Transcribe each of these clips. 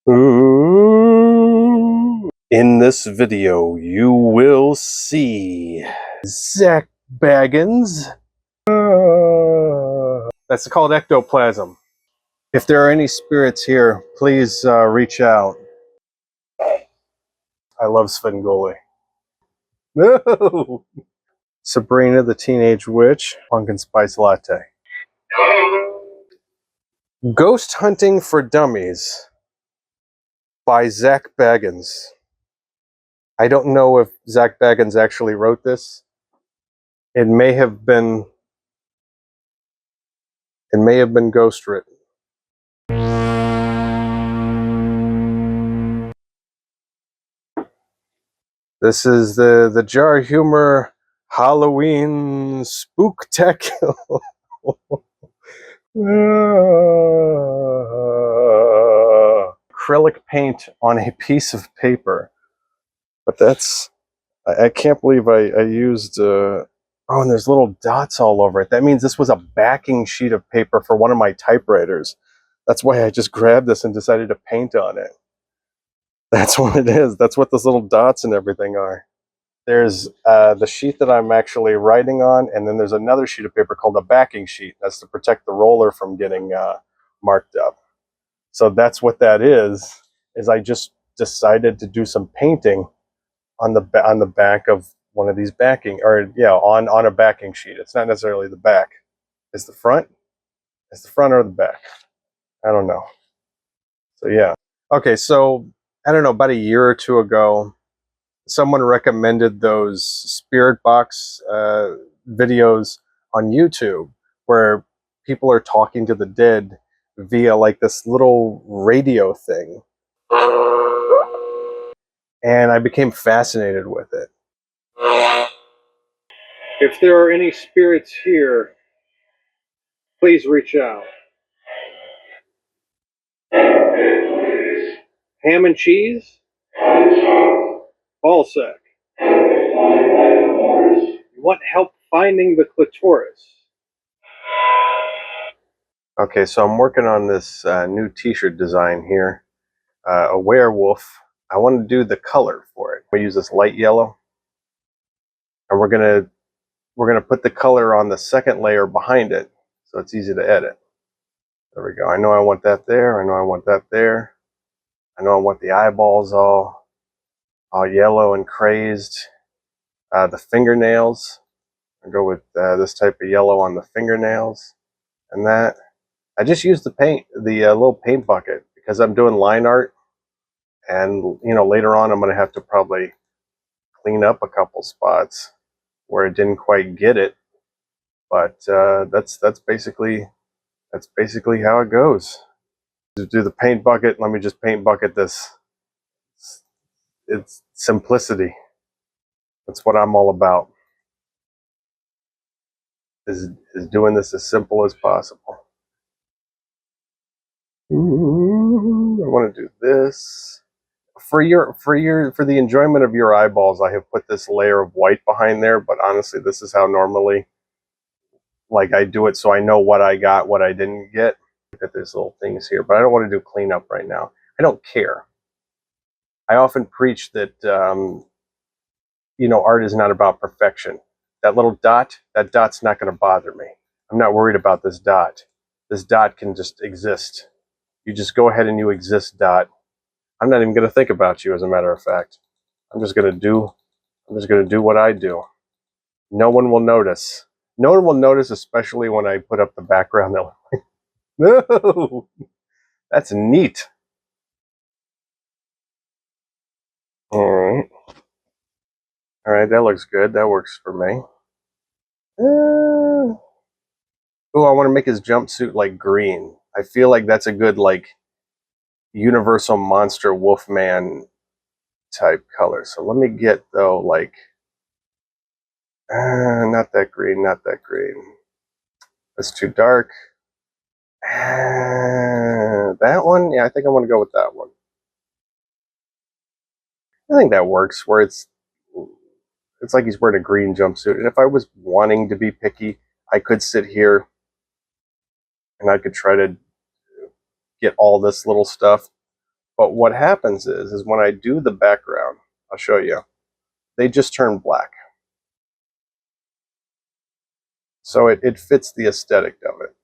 In this video, you will see Zak Bagans. That's called ectoplasm. If there are any spirits here, please reach out. I love Svengoolie. No! Sabrina the Teenage Witch, Pumpkin Spice Latte. Ghost Hunting for Dummies by Zak Bagans. I don't know if Zak Bagans actually wrote this. It may have been ghost written. This is the JARHUMOR Halloween Spooktacular. Acrylic paint on a piece of paper. But that's, I can't believe I used, oh, and there's little dots all over it. That means this was a backing sheet of paper for one of my typewriters. That's why I just grabbed this and decided to paint on it. That's what it is. That's what those little dots and everything are. There's the sheet that I'm actually writing on, and then there's another sheet of paper called a backing sheet. That's to protect the roller from getting marked up. So that's what that is I just decided to do some painting on the back of one of these backing, or yeah, on a backing sheet. It's not necessarily the back. It's the front. It's the front or the back. I don't know. So yeah. Okay, so I don't know, about a year or two ago, someone recommended those spirit box videos on YouTube where people are talking to the dead via like this little radio thing. And I became fascinated with it. If there are any spirits here, please reach out. Ham and cheese? Ballsack. You want help finding the clitoris? Okay, so I'm working on this new t-shirt design here. A werewolf. I want to do the color for it. We use this light yellow. And we're gonna put the color on the second layer behind it, so it's easy to edit. There we go. I know I want that there. I know I want that there. I know I want the eyeballs all yellow and crazed. The fingernails. I go with this type of yellow on the fingernails, and that. I just use the paint, the little paint bucket, because I'm doing line art, and you know later on I'm going to have to probably clean up a couple spots where it didn't quite get it, but that's basically how it goes. To do the paint bucket, let me just paint bucket this. It's simplicity. That's what I'm all about. Is doing this as simple as possible. Ooh, I want to do this. For the enjoyment of your eyeballs, I have put this layer of white behind there, but honestly, this is how normally I do it, so I know what I got, what I didn't get. Look at these little things here, but I don't want to do cleanup right now. I don't care. I often preach that you know, art is not about perfection. That little dot, that dot's not going to bother me. I'm not worried about this dot. This dot can just exist. You just go ahead and you exist, dot. I'm not even going to think about you, as a matter of fact. I'm just going to do what I do. No one will notice. No one will notice, especially when I put up the background. No, that's neat. All right, that looks good. That works for me. Oh, I want to make his jumpsuit like green. I feel like that's a good like Universal Monster Wolfman type color. So let me get though like not that green, not that green. That's too dark. That one, yeah, I think I want to go with that one. I think that works. Where it's like he's wearing a green jumpsuit. And if I was wanting to be picky, I could sit here and I could try to get all this little stuff. But what happens is when I do the background, I'll show you, they just turn black. So it fits the aesthetic of it.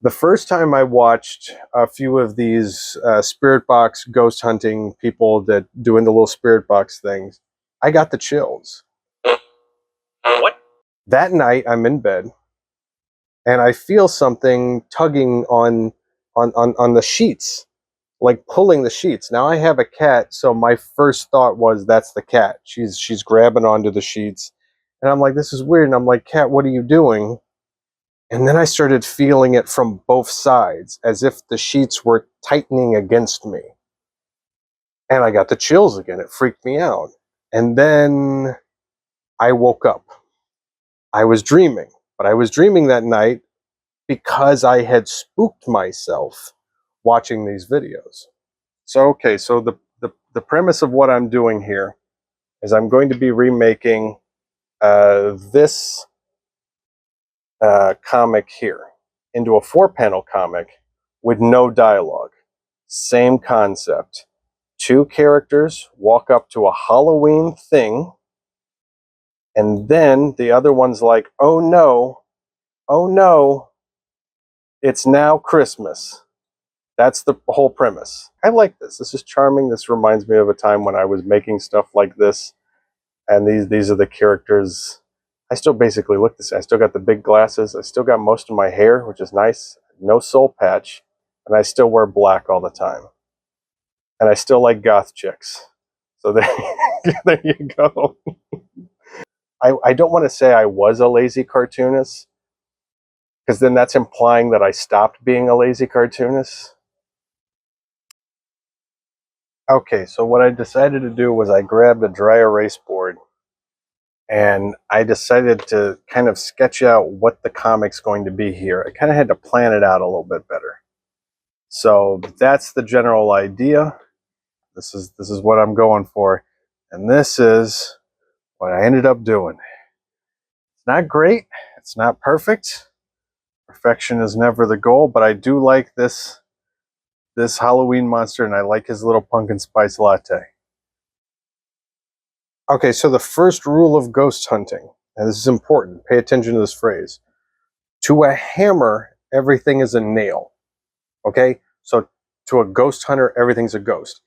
The first time I watched a few of these spirit box ghost hunting people that doing the little spirit box things, I got the chills. What? That night, I'm in bed, and I feel something tugging on the sheets, like pulling the sheets. Now I have a cat, so my first thought was that's the cat. She's grabbing onto the sheets, and I'm like, this is weird. And I'm like, cat, what are you doing? And then I started feeling it from both sides, as if the sheets were tightening against me. And I got the chills again. It freaked me out. And then I woke up. I was dreaming, but I was dreaming that night because I had spooked myself watching these videos. So, okay, so the premise of what I'm doing here is I'm going to be remaking this comic here into a 4-panel comic with no dialogue. Same concept. 2 characters walk up to a Halloween thing, and then the other one's like, oh no, it's now Christmas. That's the whole premise. I like this. This is charming. This reminds me of a time when I was making stuff like this, and these are the characters. I still basically look the same. I still got the big glasses. I still got most of my hair, which is nice. No soul patch. And I still wear black all the time. And I still like goth chicks. So there, there you go. I don't want to say I was a lazy cartoonist, because then that's implying that I stopped being a lazy cartoonist. Okay, so what I decided to do was I grabbed a dry erase board, and I decided to kind of sketch out what the comic's going to be here. I kind of had to plan it out a little bit better. So that's the general idea. This is what I'm going for, and this is what I ended up doing. It's not great. It's not perfect. Perfection is never the goal, but I do like this Halloween monster, and I like his little pumpkin spice latte. Okay, so the first rule of ghost hunting, and this is important, pay attention to this phrase. To a hammer, everything is a nail. Okay? So to a ghost hunter, everything's a ghost.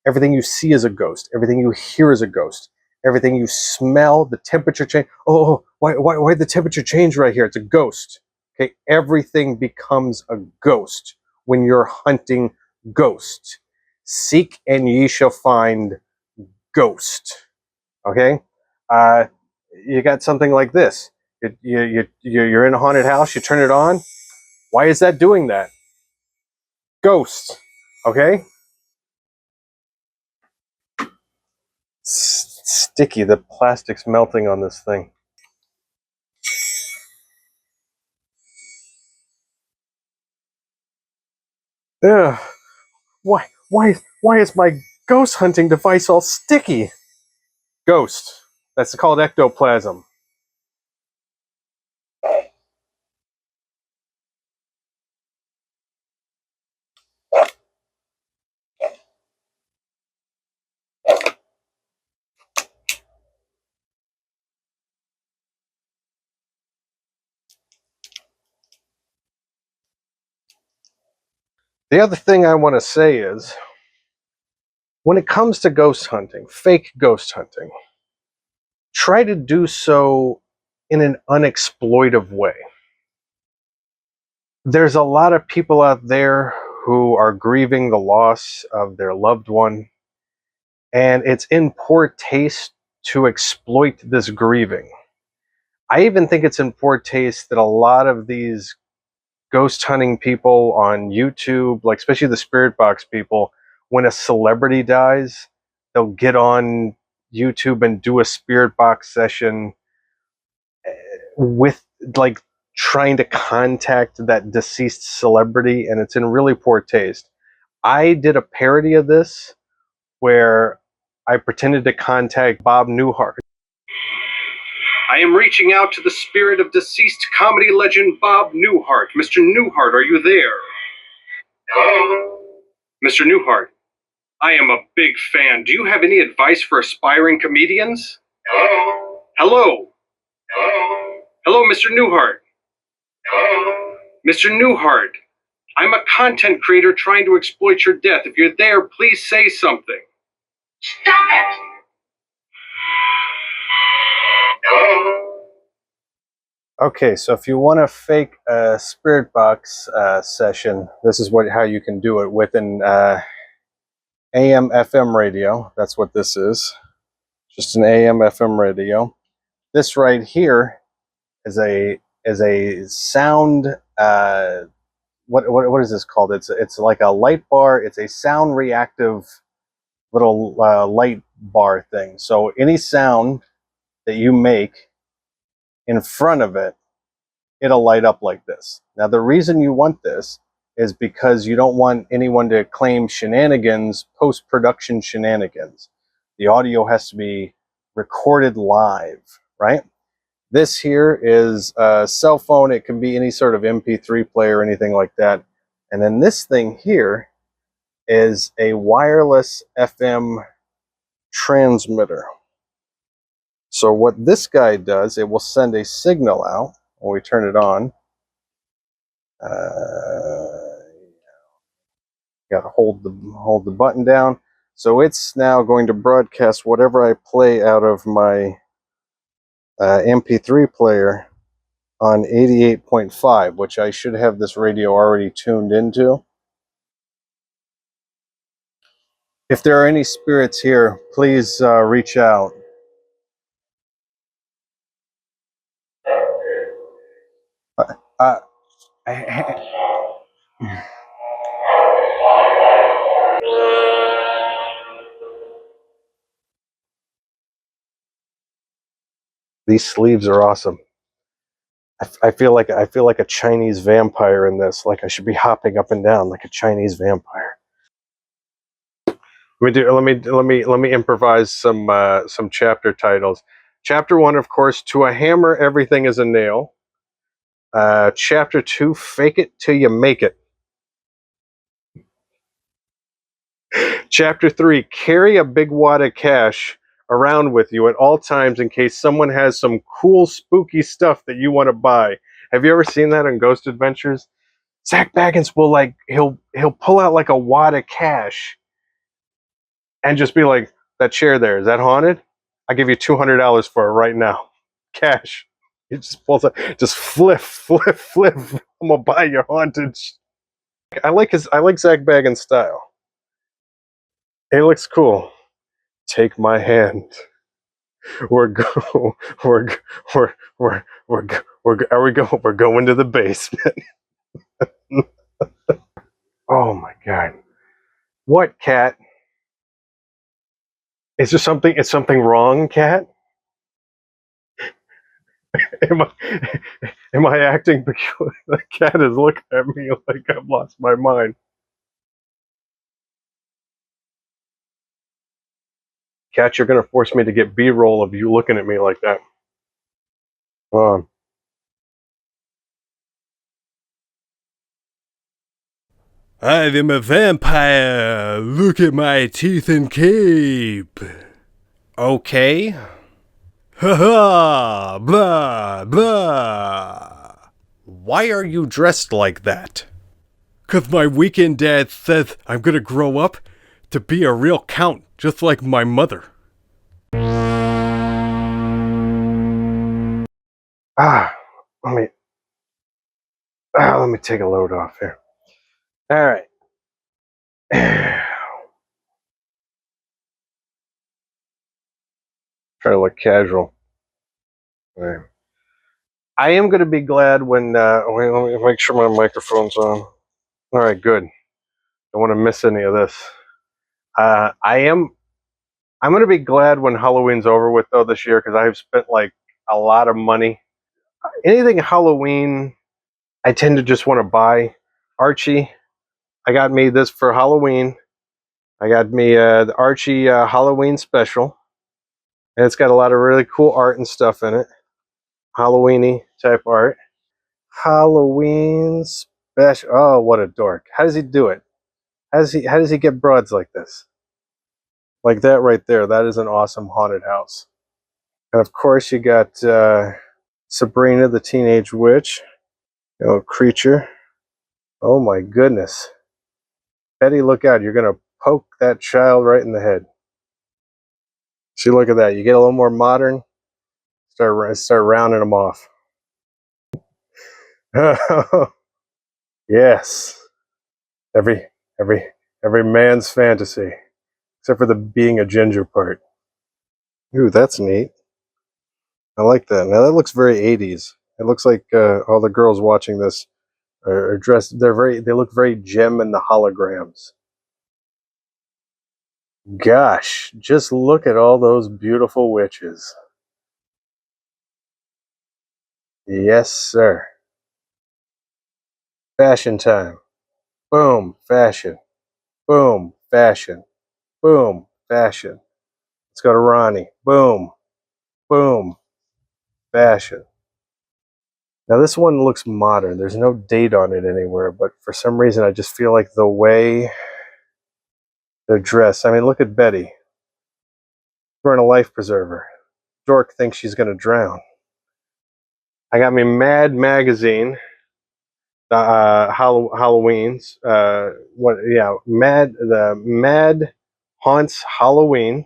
Everything you see is a ghost. Everything you hear is a ghost. Everything you smell, the temperature change. Oh, why the temperature change right here? It's a ghost. Okay? Everything becomes a ghost when you're hunting ghost. Seek and ye shall find ghost. Okay, you got something like this. You're in a haunted house. You turn it on. Why is that doing that? Ghost. Okay. Sticky. The plastic's melting on this thing. Ugh. Why is my ghost hunting device all sticky? Ghost. That's called ectoplasm. The other thing I want to say is, when it comes to ghost hunting, fake ghost hunting, try to do so in an unexploitive way. There's a lot of people out there who are grieving the loss of their loved one, and it's in poor taste to exploit this grieving. I even think it's in poor taste that a lot of these ghost hunting people on YouTube, like especially the spirit box people, when a celebrity dies, they'll get on YouTube and do a spirit box session with, like, trying to contact that deceased celebrity, and it's in really poor taste. I did a parody of this where I pretended to contact Bob Newhart. I am reaching out to the spirit of deceased comedy legend Bob Newhart. Mr. Newhart, are you there? Mr. Newhart, I am a big fan. Do you have any advice for aspiring comedians? Hello? Hello? Hello? Hello, Mr. Newhart. Hello? Mr. Newhart, I'm a content creator trying to exploit your death. If you're there, please say something. Stop it! Hello? Okay, so if you want to fake a spirit box session, this is how you can do it with an AM FM radio. That's what this is. Just an AM FM radio. This right here is a sound what is this called? It's like a light bar. It's a sound reactive little light bar thing. So any sound that you make in front of it, it'll light up like this. Now the reason you want this is because you don't want anyone to claim shenanigans, post-production shenanigans. The audio has to be recorded live, right? This here is a cell phone. It can be any sort of MP3 player or anything like that. And then this thing here is a wireless FM transmitter. So what this guy does, it will send a signal out when we turn it on. Got to hold the button down. So it's now going to broadcast whatever I play out of my MP3 player on 88.5, which I should have this radio already tuned into. If there are any spirits here, please reach out. These sleeves are awesome. I feel like a Chinese vampire in this. Like I should be hopping up and down like a Chinese vampire. Let me improvise some chapter titles. Chapter 1, of course, To a Hammer, Everything is a Nail. Chapter 2, Fake It Till You Make It. Chapter 3, Carry a big wad of cash around with you at all times in case someone has some cool, spooky stuff that you want to buy. Have you ever seen that on Ghost Adventures? Zak Bagans will he'll pull out like a wad of cash and just be like, that chair there, is that haunted? I'll give you $200 for it right now. Cash. He just pulls out, just flip. I'm gonna buy your haunted. I like Zak Bagans' style. It looks cool. Take my hand. We're going to the basement. Oh my God. What, cat? Is something wrong, cat? Am I acting peculiar? The cat is looking at me like I've lost my mind. Cat, you're gonna force me to get B-roll of you looking at me like that. I am a vampire. Look at my teeth and cape. Okay. Ha ha! Blah, blah. Why are you dressed like that? 'Cause my weekend dad says I'm gonna grow up to be a real count, just like my mother. Let me take a load off here. All right. Try to look casual. All right. I am going to be glad when. Wait, let me make sure my microphone's on. All right, good. Don't want to miss any of this. I'm going to be glad when Halloween's over with though this year because I've spent like a lot of money. Anything Halloween, I tend to just want to buy. Archie, I got me this for Halloween. I got me the Archie Halloween special. And it's got a lot of really cool art and stuff in it. Halloween-y type art. Halloween special. Oh, what a dork. How does he do it? How does he get broads like this? Like that right there. That is an awesome haunted house. And of course, you got Sabrina, the teenage witch, creature. Oh my goodness, Betty, look out! You're gonna poke that child right in the head. See, look at that. You get a little more modern. Start rounding them off. Yes, every every every man's fantasy, except for the being a ginger part. Ooh, that's neat. I like that. Now that looks very 80s. It looks like all the girls watching this are dressed. They look very Gem and the Holograms. Gosh, just look at all those beautiful witches. Yes, sir. Fashion time. Boom, fashion. Boom, fashion. Boom, fashion. Let's go to Ronnie. Boom, boom, fashion. Now this one looks modern. There's no date on it anywhere, but for some reason I just feel like the way they're dressed. I mean, look at Betty. Wearing a life preserver. Dork thinks she's going to drown. I got me Mad magazine. Halloween's. The Mad Haunts Halloween.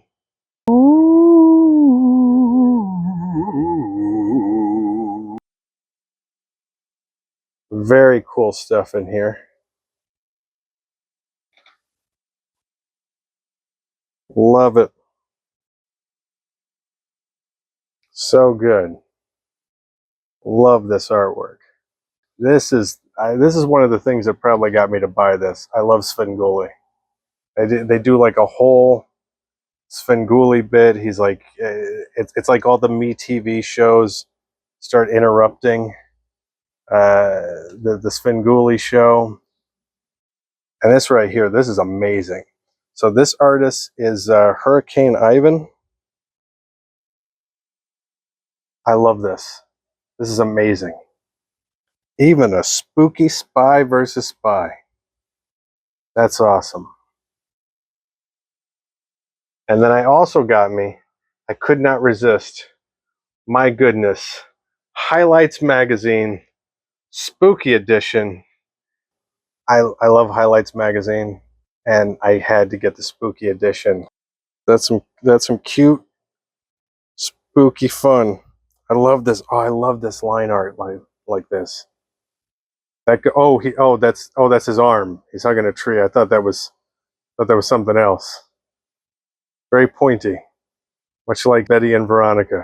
Very cool stuff in here. Love it. So good. Love this artwork. This is one of the things that probably got me to buy this. I love Svengoolie. They do like a whole Svengoolie bit. He's like, it's like all the Me TV shows start interrupting the Svengoolie show. And this right here, this is amazing. So this artist is Hurricane Ivan. I love this. This is amazing. Even a spooky spy versus spy. That's awesome. And then I also got me, I could not resist, my goodness, Highlights Magazine, Spooky Edition. I love Highlights Magazine, and I had to get the Spooky Edition. That's some cute, spooky fun. I love this. Oh, I love this line art like this. That's his arm. He's hugging a tree. I thought that was something else. Very pointy, much like Betty and Veronica.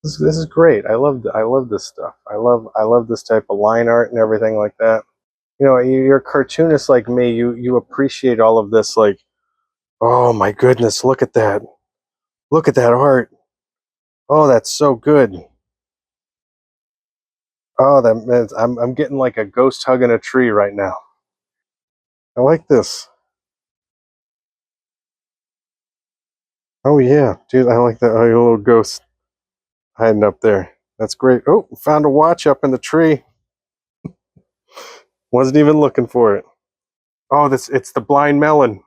This is great. I love this stuff. I love this type of line art and everything like that. You're a cartoonist like me. You appreciate all of this. Like, oh my goodness, look at that! Look at that art. Oh, that's so good. Oh, I'm getting like a ghost hugging a tree right now. I like this. Oh yeah, dude, I like that. Oh, your little ghost hiding up there. That's great. Oh, found a watch up in the tree. Wasn't even looking for it. Oh, it's the blind melon.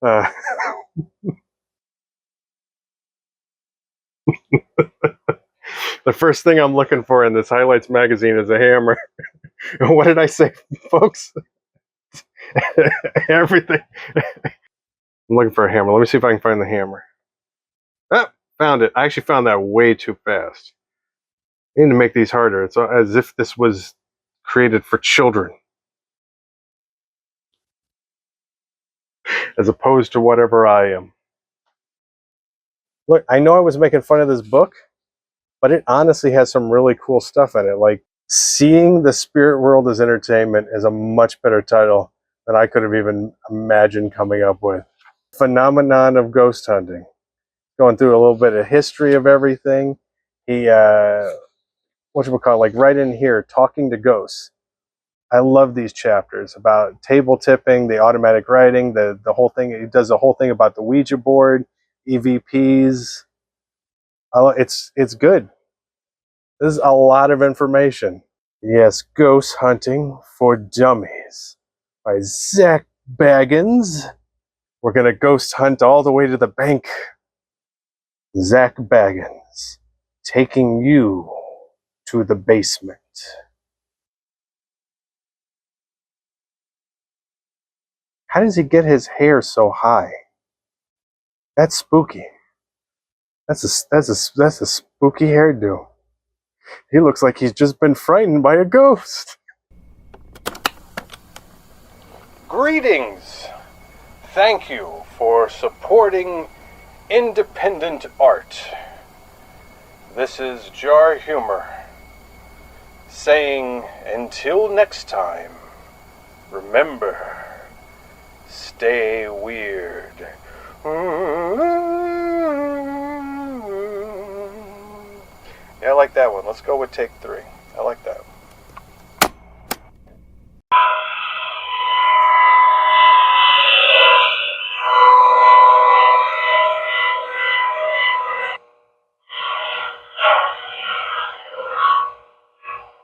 Uh, the first thing I'm looking for in this Highlights magazine is a hammer. What did I say, folks? Everything. I'm looking for a hammer. Let me see if I can find the hammer. Ah, found it. I actually found that way too fast. I need to make these harder. It's as if this was created for children, as opposed to whatever I am. Look, I know I was making fun of this book, but it honestly has some really cool stuff in it. Like, Seeing the Spirit World as Entertainment is a much better title than I could have even imagined coming up with. Phenomenon of ghost hunting. Going through a little bit of history of everything. He, like right in here, talking to ghosts. I love these chapters about table tipping, the automatic writing, the whole thing. He does the whole thing about the Ouija board, EVPs. It's good. This is a lot of information. Yes, Ghost Hunting for Dummies by Zak Bagans. We're gonna ghost hunt all the way to the bank. Zak Bagans, taking you to the basement. How does he get his hair so high? That's spooky. That's a spooky hairdo. He looks like he's just been frightened by a ghost. Greetings. Thank you for supporting independent art. This is JARHUMOR saying until next time, remember, stay weird. Yeah, I like that one. Let's go with take 3.